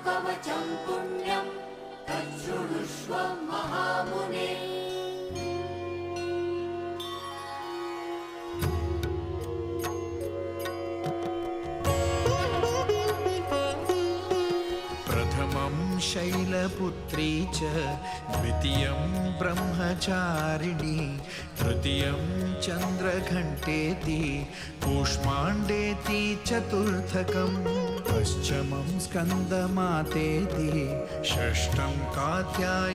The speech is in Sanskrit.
कवचं पुण्यं तच्छृणुष्व महामुने। प्रथमं शैलपुत्री च द्वितीयं ब्रह्मचारिणी तृतीयं चन्द्रघण्टेति कूष्माण्डेति चतुर्थकम् पञ्चमं स्कन्दमातेति षष्ठं कात्यायनी।